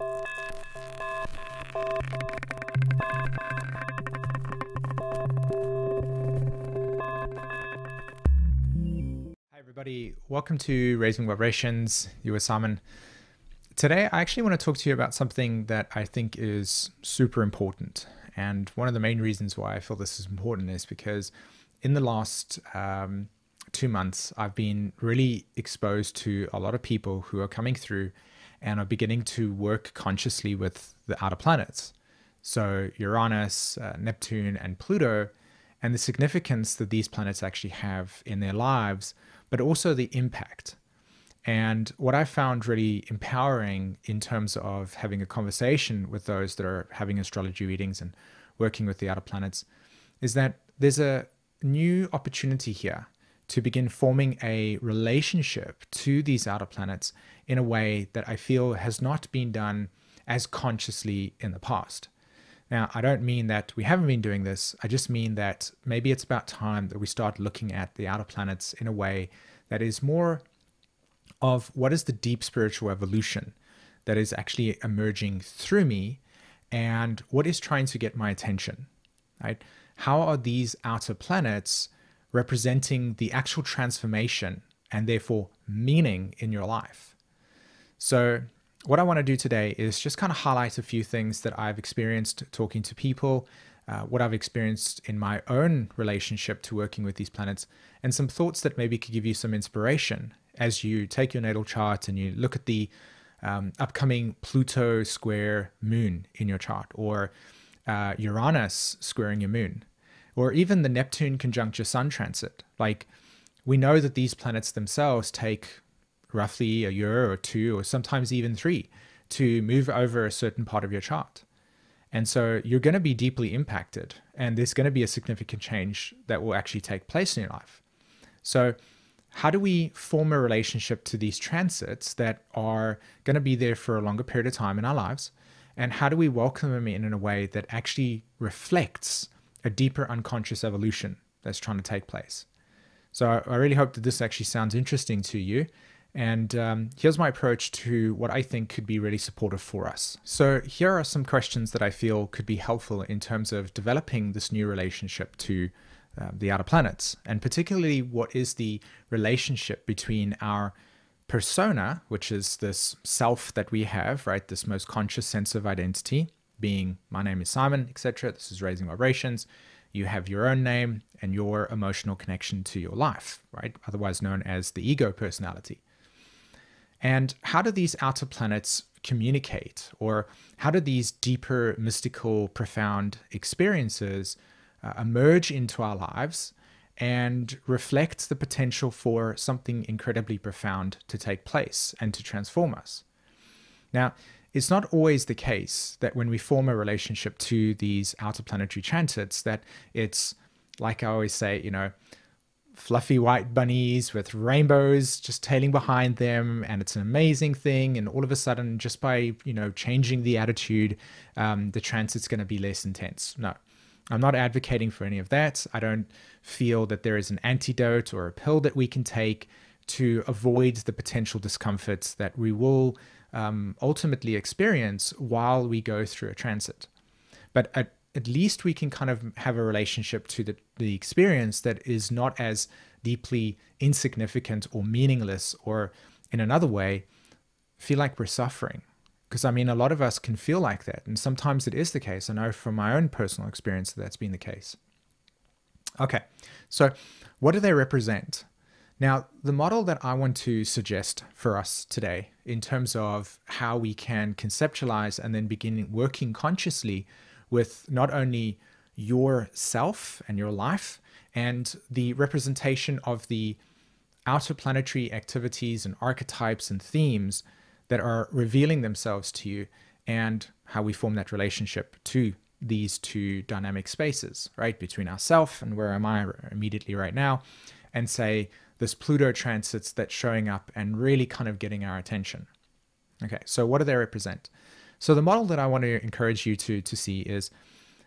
Hi everybody, welcome to Raising Vibrations. You are Simon. Today I actually want to talk to you about something that I think is super important. And one of the main reasons why I feel this is important is because in the last 2 months, I've been really exposed to a lot of people who are coming through and are beginning to work consciously with the outer planets. So Uranus, Neptune, and Pluto, and the significance that these planets actually have in their lives, but also the impact. And what I found really empowering in terms of having a conversation with those that are having astrology readings and working with the outer planets is that there's a new opportunity here to begin forming a relationship to these outer planets in a way that I feel has not been done as consciously in the past. Now, I don't mean that we haven't been doing this. I just mean that maybe it's about time that we start looking at the outer planets in a way that is more of what is the deep spiritual evolution that is actually emerging through me and what is trying to get my attention, right? How are these outer planets representing the actual transformation and therefore meaning in your life? So what I want to do today is just kind of highlight a few things that I've experienced talking to people, what I've experienced in my own relationship to working with these planets, and some thoughts that maybe could give you some inspiration as you take your natal chart and you look at the upcoming Pluto square moon in your chart, or Uranus squaring your moon, or even the Neptune conjunct your sun transit. Like, we know that these planets themselves take roughly a year or two, or sometimes even 3, to move over a certain part of your chart. And so you're going to be deeply impacted, and there's going to be a significant change that will actually take place in your life. So how do we form a relationship to these transits that are going to be there for a longer period of time in our lives? And how do we welcome them in a way that actually reflects a deeper unconscious evolution that's trying to take place? So I really hope that this actually sounds interesting to you. And here's my approach to what I think could be really supportive for us. So here are some questions that I feel could be helpful in terms of developing this new relationship to the outer planets, and particularly what is the relationship between our persona, which is this self that we have, right? This most conscious sense of identity, being my name is Simon, etc. This is Raising Vibrations. You have your own name and your emotional connection to your life, right? Otherwise known as the ego personality. And how do these outer planets communicate, or how do these deeper, mystical, profound experiences emerge into our lives and reflect the potential for something incredibly profound to take place and to transform us? Now, it's not always the case that when we form a relationship to these outer planetary transits that it's, like I always say, fluffy white bunnies with rainbows just tailing behind them, and it's an amazing thing, and all of a sudden, just by changing the attitude, the transit's going to be less intense. No, I'm not advocating for any of that. I don't feel that there is an antidote or a pill that we can take to avoid the potential discomforts that we will ultimately experience while we go through a transit. But at least we can kind of have a relationship to the experience that is not as deeply insignificant or meaningless, or in another way, feel like we're suffering. Because I mean, a lot of us can feel like that, and sometimes it is the case. I know from my own personal experience that that's been the case. Okay, so what do they represent? Now, the model that I want to suggest for us today in terms of how we can conceptualize and then begin working consciously with not only yourself and your life and the representation of the outer planetary activities and archetypes and themes that are revealing themselves to you, and how we form that relationship to these two dynamic spaces, right? Between ourself and where am I immediately right now, and say this Pluto transits that's showing up and really kind of getting our attention. Okay, so what do they represent? So the model that I want to encourage you to see is,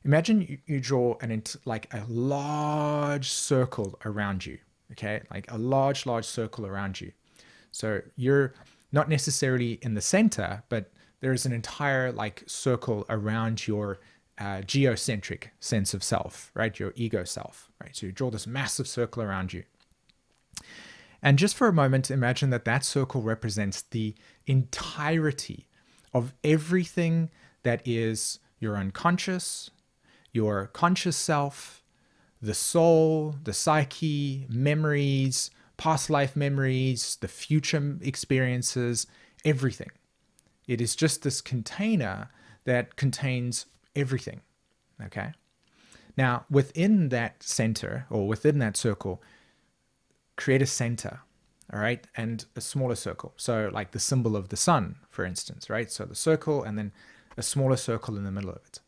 imagine you draw like a large circle around you, okay? Like a large circle around you. So you're not necessarily in the center, but there is an entire like circle around your geocentric sense of self, right? Your ego self, right? So you draw this massive circle around you. And just for a moment, imagine that that circle represents the entirety of everything that is your unconscious, your conscious self, the soul, the psyche, memories, past life memories, the future experiences, everything. It is just this container that contains everything, okay? Now, within that center or within that circle, create a center, all right, and a smaller circle. So like the symbol of the sun, for instance, right? So the circle and then a smaller circle in the middle of it.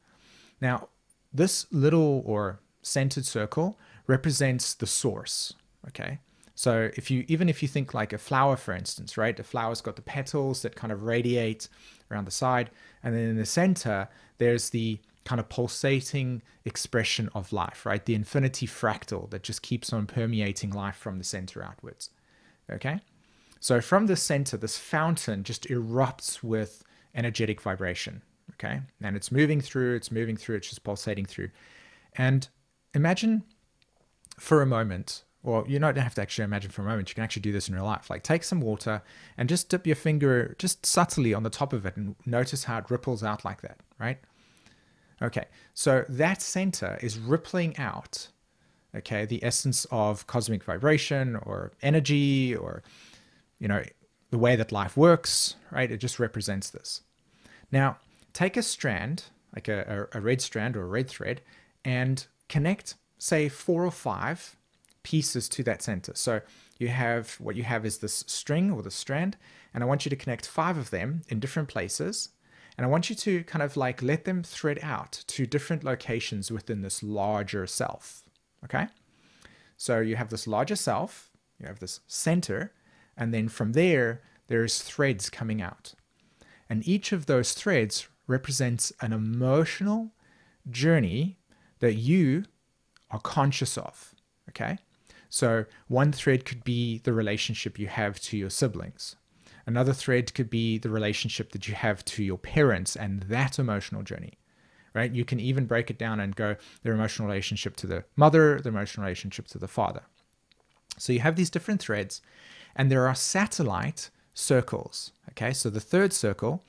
Now, this little or centered circle represents the source, okay? So even if you think like a flower, for instance, right? The flower's got the petals that kind of radiate around the side. And then in the center, there's the kind of pulsating expression of life, right? The infinity fractal that just keeps on permeating life from the center outwards, okay? So from the center, this fountain just erupts with energetic vibration, okay? And it's moving through, it's just pulsating through. And imagine for a moment, or you don't have to actually imagine for a moment, you can actually do this in real life. Like take some water and just dip your finger just subtly on the top of it and notice how it ripples out like that, right? Okay, so that center is rippling out, okay, the essence of cosmic vibration or energy or, you know, the way that life works, right? It just represents this. Now, take a strand, like a red strand or a red thread, and connect, say, 4 or 5 pieces to that center. So what you have is this string or the strand, and I want you to connect 5 of them in different places. And I want you to kind of like let them thread out to different locations within this larger self, okay? So you have this larger self, you have this center, and then from there, there's threads coming out. And each of those threads represents an emotional journey that you are conscious of, okay? So one thread could be the relationship you have to your siblings. Another thread could be the relationship that you have to your parents and that emotional journey, right? You can even break it down and go their emotional relationship to the mother, the emotional relationship to the father. So you have these different threads, and there are satellite circles, okay? So the third circle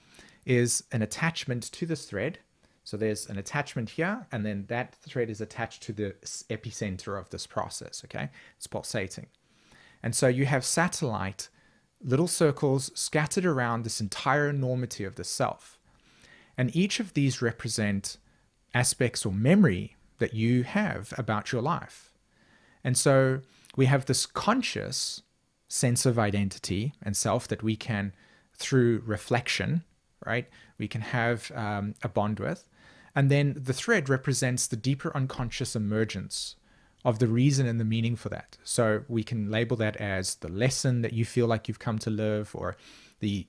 is an attachment to this thread. So there's an attachment here, and then that thread is attached to the epicenter of this process, okay? It's pulsating. And so you have satellite little circles scattered around this entire enormity of the self. And each of these represent aspects or memory that you have about your life. And so we have this conscious sense of identity and self that we can, through reflection, right, we can have a bond with. And then the thread represents the deeper unconscious emergence of the reason and the meaning for that. So we can label that as the lesson that you feel like you've come to live, or the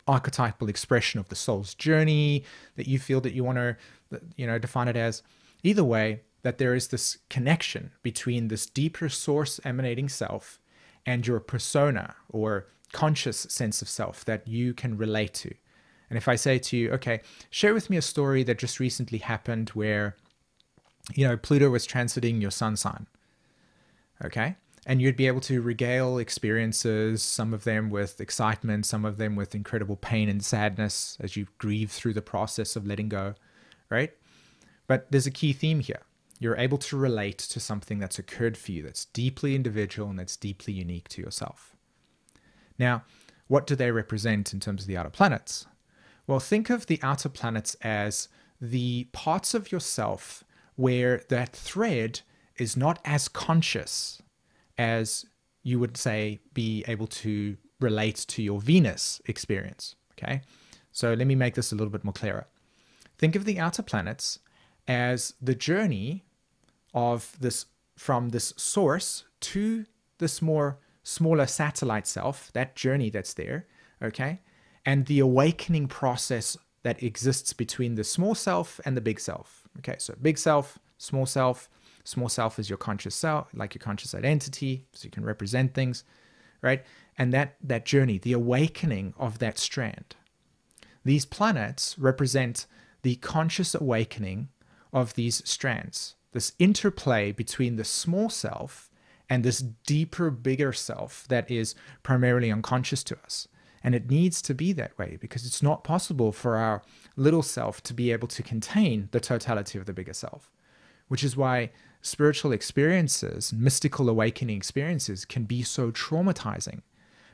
archetypal expression of the soul's journey that you feel that you want to, define it as. Either way, that there is this connection between this deeper source emanating self and your persona or conscious sense of self that you can relate to. And if I say to you, okay, share with me a story that just recently happened where Pluto was transiting your sun sign, okay? And you'd be able to regale experiences, some of them with excitement, some of them with incredible pain and sadness as you grieve through the process of letting go, right? But there's a key theme here. You're able to relate to something that's occurred for you that's deeply individual and that's deeply unique to yourself. Now, what do they represent in terms of the outer planets? Well, think of the outer planets as the parts of yourself where that thread is not as conscious as you would say be able to relate to your Venus experience, okay? So let me make this a little bit more clearer. Think of the outer planets as the journey of this, from this source to this more smaller satellite self, that journey that's there, okay? And the awakening process that exists between the small self and the big self. Okay, so big self, small self. Small self is your conscious self, like your conscious identity, so you can represent things, right? And that journey, the awakening of that strand. these planets represent the conscious awakening of these strands, this interplay between the small self and this deeper, bigger self that is primarily unconscious to us. And it needs to be that way because it's not possible for our little self to be able to contain the totality of the bigger self, which is why spiritual experiences, mystical awakening experiences can be so traumatizing,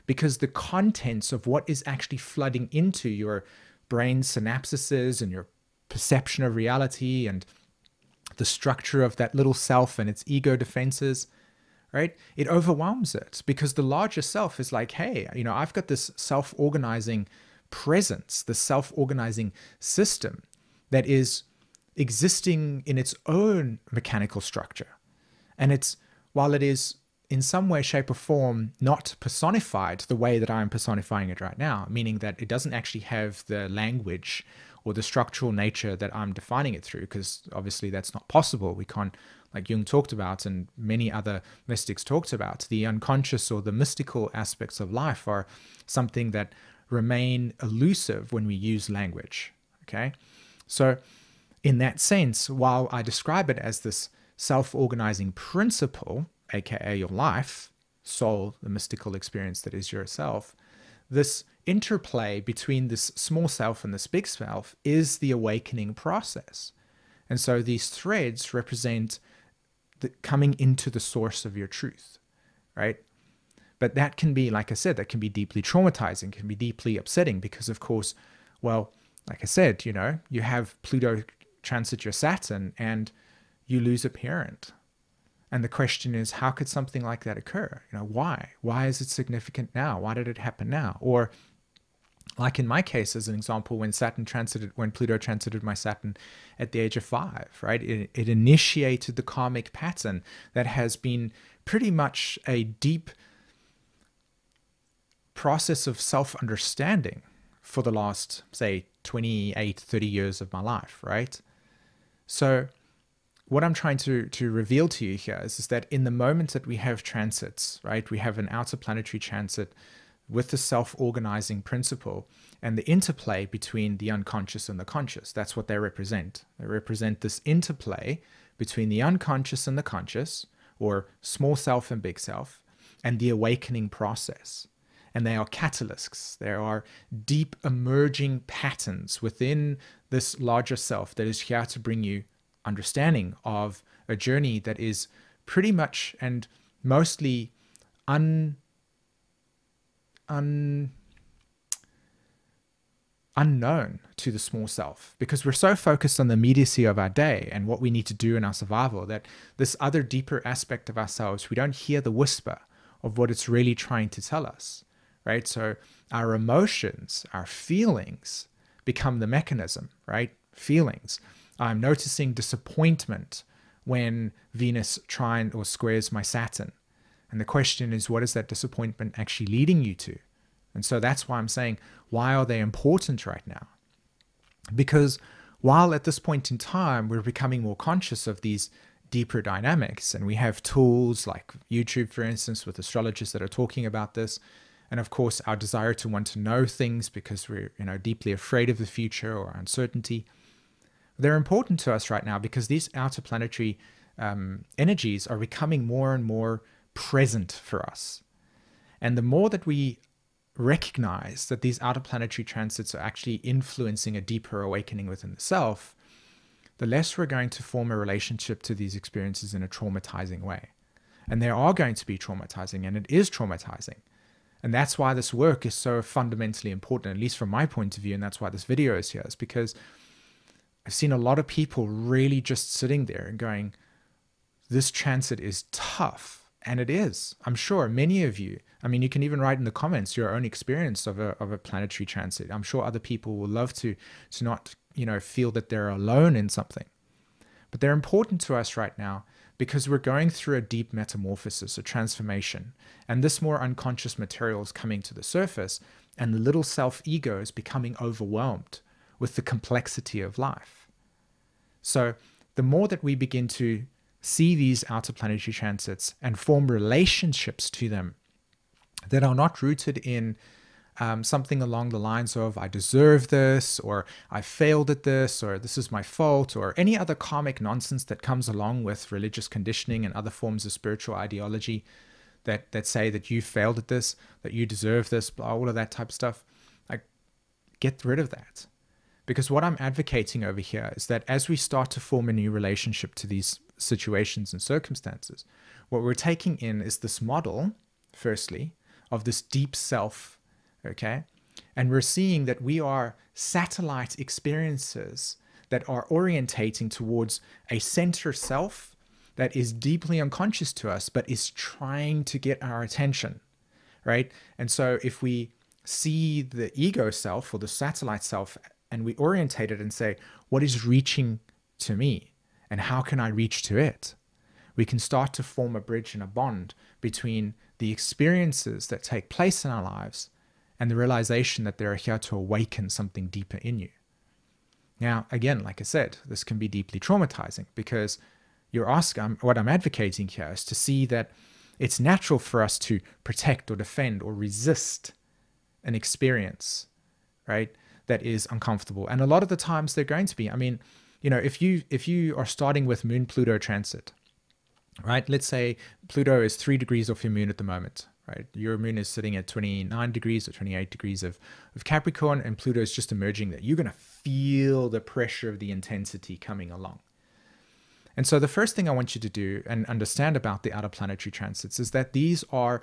because the contents of what is actually flooding into your brain synapses and your perception of reality and the structure of that little self and its ego defenses, right? It overwhelms it because the larger self is like, hey, I've got this self-organizing presence, the self-organizing system that is existing in its own mechanical structure. And while it is in some way, shape, or form not personified the way that I'm personifying it right now, meaning that it doesn't actually have the language or the structural nature that I'm defining it through, because obviously that's not possible. We can't, like Jung talked about and many other mystics talked about, the unconscious or the mystical aspects of life are something that remain elusive when we use language, okay? So in that sense, while I describe it as this self-organizing principle, aka your life, soul, the mystical experience that is yourself, this interplay between this small self and this big self is the awakening process. And so these threads represent the coming into the source of your truth, right? But that can be, like I said, that can be deeply traumatizing, can be deeply upsetting because, of course, well, like I said, you have Pluto transit your Saturn and you lose a parent. And the question is, how could something like that occur? Why? Why is it significant now? Why did it happen now? Or like in my case, as an example, when Pluto transited my Saturn at the age of 5, right? It initiated the karmic pattern that has been pretty much a deep process of self-understanding for the last, say, 28, 30 years of my life, right? So what I'm trying to reveal to you here is that in the moment that we have transits, right, we have an outer planetary transit with the self-organizing principle and the interplay between the unconscious and the conscious. That's what they represent. They represent this interplay between the unconscious and the conscious, or small self and big self, and the awakening process. And they are catalysts. There are deep emerging patterns within this larger self that is here to bring you understanding of a journey that is pretty much and mostly unknown to the small self, because we're so focused on the immediacy of our day and what we need to do in our survival that this other deeper aspect of ourselves, we don't hear the whisper of what it's really trying to tell us, right? So our emotions, our feelings become the mechanism, right? Feelings. I'm noticing disappointment when Venus trines or squares my Saturn. And the question is, what is that disappointment actually leading you to? And so that's why I'm saying, why are they important right now? Because while at this point in time, we're becoming more conscious of these deeper dynamics, and we have tools like YouTube, for instance, with astrologers that are talking about this. And of course, our desire to want to know things because we're deeply afraid of the future or uncertainty. They're important to us right now because these outer planetary energies are becoming more and more present for us. And the more that we recognize that these outer planetary transits are actually influencing a deeper awakening within the self, the less we're going to form a relationship to these experiences in a traumatizing way. And they are going to be traumatizing, and it is traumatizing. And that's why this work is so fundamentally important, at least from my point of view, and that's why this video is here, is because I've seen a lot of people really just sitting there and going, this transit is tough. And it is. I'm sure many of you, you can even write in the comments your own experience of a planetary transit. I'm sure other people will love to not, feel that they're alone in something. But they're important to us right now because we're going through a deep metamorphosis, a transformation. And this more unconscious material is coming to the surface, and the little self-ego is becoming overwhelmed with the complexity of life. So the more that we begin to see these outer planetary transits and form relationships to them that are not rooted in something along the lines of, I deserve this, or I failed at this, or this is my fault, or any other karmic nonsense that comes along with religious conditioning and other forms of spiritual ideology that say that you failed at this, that you deserve this, blah, all of that type of stuff. Like, get rid of that. Because what I'm advocating over here is that as we start to form a new relationship to these situations and circumstances, what we're taking in is this model, firstly, of this deep self, okay? And we're seeing that we are satellite experiences that are orientating towards a center self that is deeply unconscious to us, but is trying to get our attention, right? And so if we see the ego self or the satellite self and we orientate it and say, what is reaching to me and how can I reach to it? We can start to form a bridge and a bond between the experiences that take place in our lives and the realization that they're here to awaken something deeper in you. Now, again, like I said, this can be deeply traumatizing because what I'm advocating here is to see that it's natural for us to protect or defend or resist an experience, right, that is uncomfortable. And a lot of the times they're going to be. I mean, you know, if you are starting with Moon Pluto transit, right? Let's say Pluto is 3 degrees off your moon at the moment, right? Your moon is sitting at 29 degrees or 28 degrees of Capricorn, and Pluto is just emerging there. You're going to feel the pressure of the intensity coming along. And so the first thing I want you to do and understand about the outer planetary transits is that these are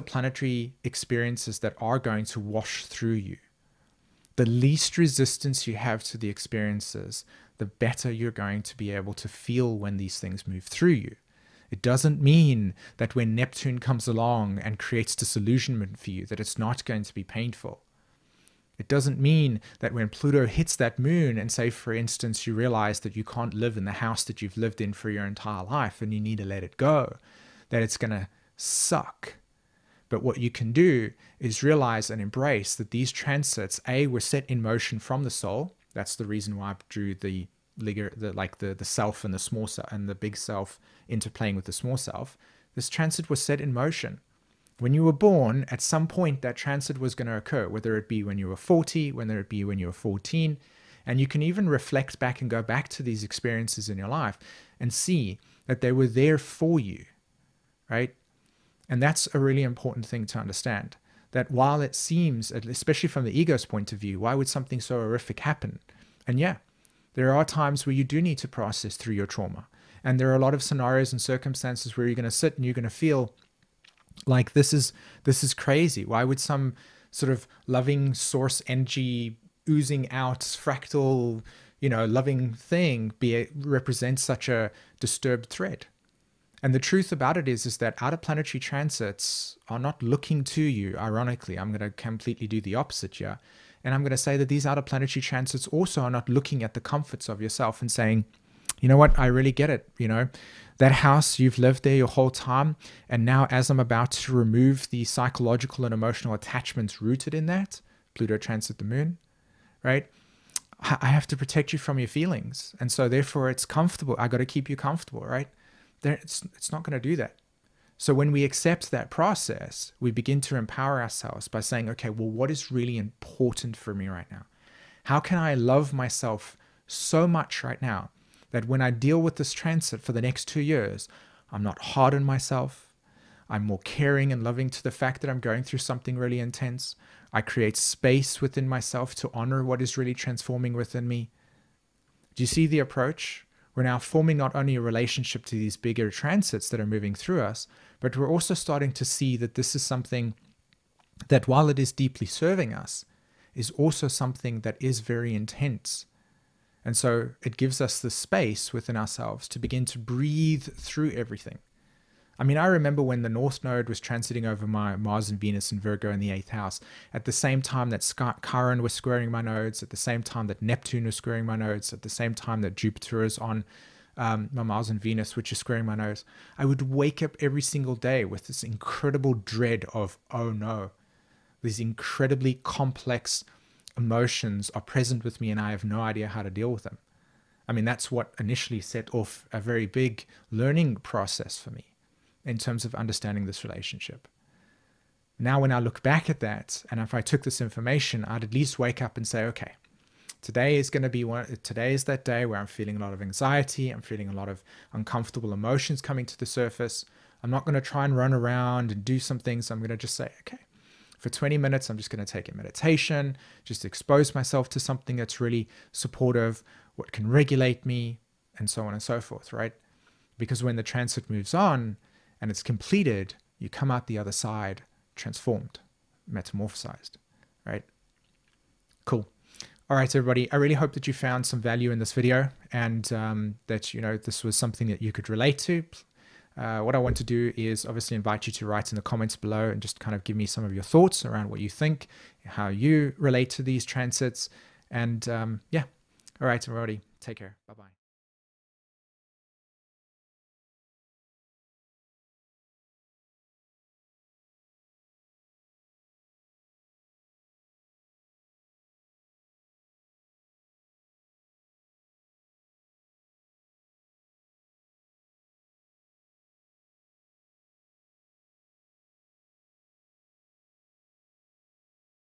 planetary experiences that are going to wash through you. The least resistance you have to the experiences, the better you're going to be able to feel when these things move through you. It doesn't mean that when Neptune comes along and creates disillusionment for you, that it's not going to be painful. It doesn't mean that when Pluto hits that moon and say, for instance, you realize that you can't live in the house that you've lived in for your entire life and you need to let it go, that it's going to suck. But what you can do is realize and embrace that these transits, were set in motion from the soul. That's the reason why I drew the self and the small self and the big self interplaying with the small self. This transit was set in motion. When you were born, at some point that transit was going to occur, whether it be when you were 40, whether it be when you were 14. And you can even reflect back and go back to these experiences in your life and see that they were there for you, right? And that's a really important thing to understand, that while it seems, especially from the ego's point of view, why would something so horrific happen? And yeah, there are times where you do need to process through your trauma. And there are a lot of scenarios and circumstances where you're going to sit and you're going to feel like this is crazy. Why would some sort of loving source energy oozing out fractal, loving thing represent such a disturbed thread? And the truth about it is that outer planetary transits are not looking to you. Ironically, I'm going to completely do the opposite here. And I'm going to say that these outer planetary transits also are not looking at the comforts of yourself and saying, you know what, I really get it. That house, you've lived there your whole time. And now as I'm about to remove the psychological and emotional attachments rooted in that, Pluto transit the moon, right? I have to protect you from your feelings. And so therefore it's comfortable. I got to keep you comfortable, right? It's not going to do that. So when we accept that process, we begin to empower ourselves by saying, okay, well, what is really important for me right now? How can I love myself so much right now that when I deal with this transit for the next 2 years, I'm not hard on myself. I'm more caring and loving to the fact that I'm going through something really intense. I create space within myself to honor what is really transforming within me. Do you see the approach? We're now forming not only a relationship to these bigger transits that are moving through us, but we're also starting to see that this is something that, while it is deeply serving us, is also something that is very intense. And so it gives us the space within ourselves to begin to breathe through everything. I mean, I remember when the North Node was transiting over my Mars and Venus and Virgo in the 8th house, at the same time that Chiron was squaring my nodes, at the same time that Neptune was squaring my nodes, at the same time that Jupiter is on my Mars and Venus, which is squaring my nodes, I would wake up every single day with this incredible dread of, oh no, these incredibly complex emotions are present with me and I have no idea how to deal with them. I mean, that's what initially set off a very big learning process for me in terms of understanding this relationship. Now, when I look back at that, and if I took this information, I'd at least wake up and say, okay, today is going to be today is that day where I'm feeling a lot of anxiety. I'm feeling a lot of uncomfortable emotions coming to the surface. I'm not going to try and run around and do some things. I'm going to just say, okay, for 20 minutes, I'm just going to take a meditation, just expose myself to something that's really supportive, what can regulate me, and so on and so forth, right? Because when the transit moves on and it's completed, you come out the other side transformed, metamorphosized, right? Cool. All right, everybody, I really hope that you found some value in this video and that, this was something that you could relate to. What I want to do is obviously invite you to write in the comments below and just kind of give me some of your thoughts around what you think, how you relate to these transits. And yeah, all right, everybody, take care. Bye-bye.